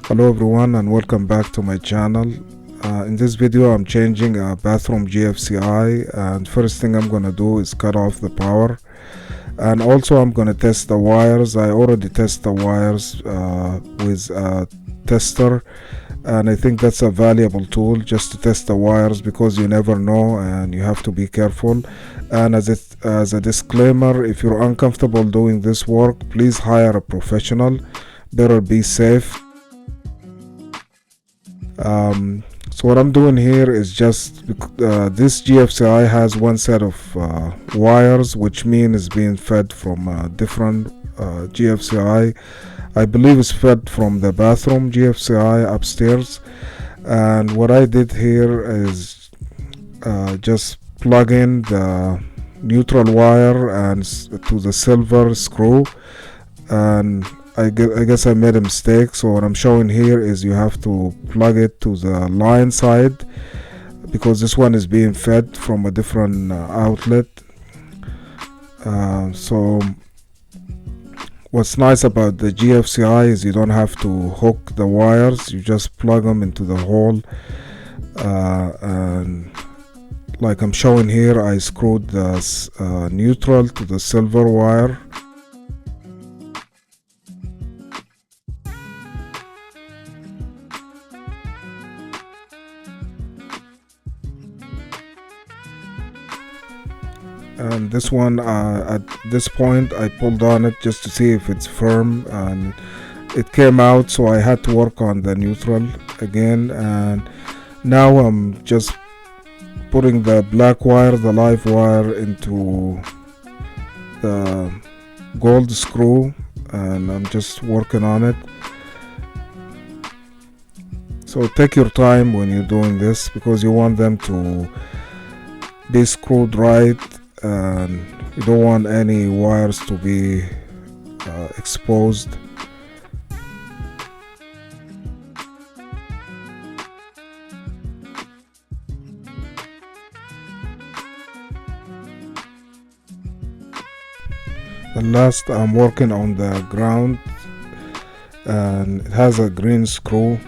Hello everyone and welcome back to my channel. In this video I'm changing a bathroom GFCI, and first thing I'm gonna do is cut off the power, and also I'm gonna test the wires. I already test the wires with a tester, and I think that's a valuable tool just to test the wires because you never know and you have to be careful. And as a disclaimer, if you're uncomfortable doing this work, please hire a professional. Better be safe. So what I'm doing here is just this GFCI has one set of wires, which means it's being fed from a different GFCI. I believe it's fed from the bathroom GFCI upstairs, and what I did here is just plug in the neutral wire and to the silver screw, and I guess I made a mistake. So what I'm showing here is you have to plug it to the line side because this one is being fed from a different outlet. So what's nice about the GFCI is you don't have to hook the wires, you just plug them into the hole, and like I'm showing here, I screwed the neutral to the silver wire. And this one, at this point I pulled on it just to see if it's firm, and it came out, so I had to work on the neutral again. And now I'm just putting the black wire, the live wire, into the gold screw, and I'm just working on it. So take your time when you're doing this because you want them to be screwed right, and you don't want any wires to be exposed. And last, I'm working on the ground, and it has a green screw,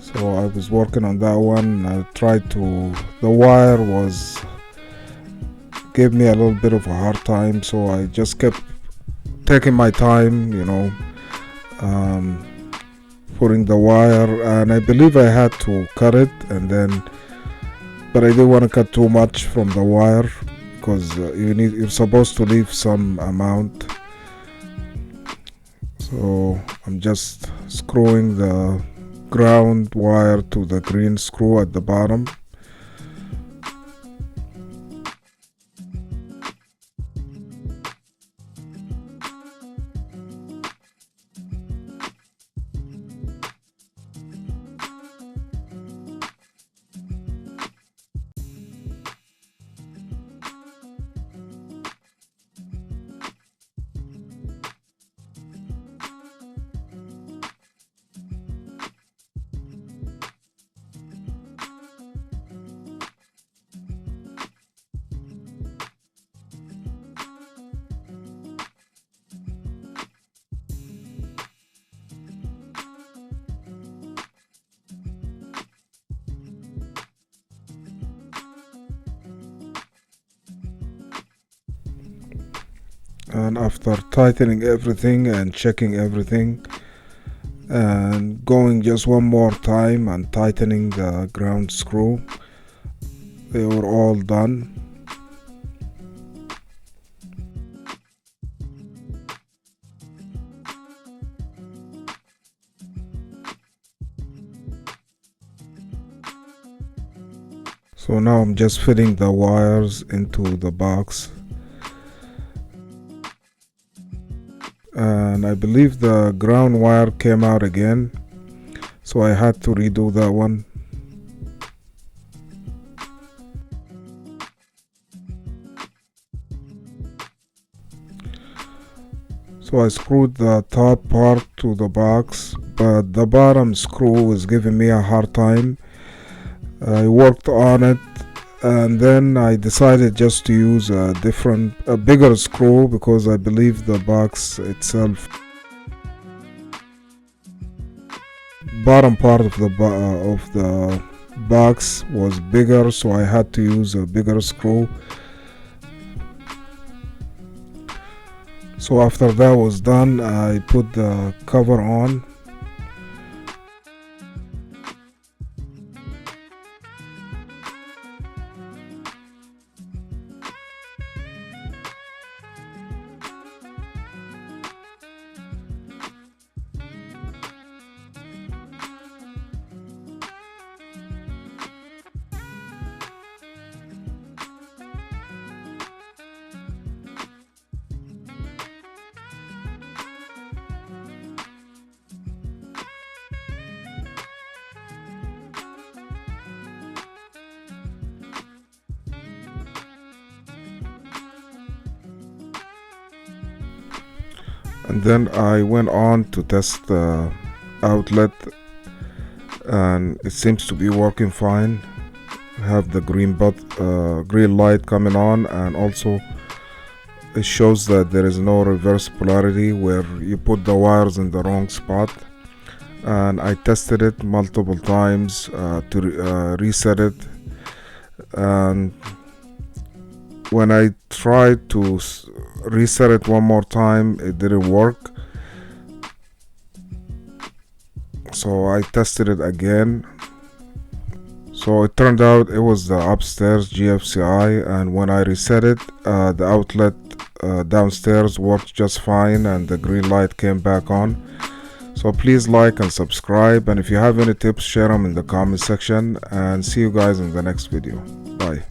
so I was working on that one. I tried to, the wire gave me a little bit of a hard time, so I just kept taking my time, putting the wire, and I believe I had to cut it, but I didn't want to cut too much from the wire because you're supposed to leave some amount. So I'm just screwing the ground wire to the green screw at the bottom. And after tightening everything and checking everything and going just one more time and tightening the ground screw, they were all done. So now I'm just fitting the wires into the box, and I believe the ground wire came out again, so I had to redo that one. So I screwed the top part to the box, but the bottom screw was giving me a hard time. I worked on it, and then I decided just to use a bigger screw because I believe the box itself bottom part of the box was bigger, so I had to use a bigger screw. So after that was done, I put the cover on. And then I went on to test the outlet, and it seems to be working fine. I have the green light coming on, and also it shows that there is no reverse polarity where you put the wires in the wrong spot. And I tested it multiple times to reset it, and when I tried to reset it one more time, it didn't work. So I tested it again. So it turned out it was the upstairs GFCI, and when I reset it, the outlet downstairs worked just fine and the green light came back on. So please like and subscribe, and if you have any tips, share them in the comment section, and see you guys in the next video. Bye.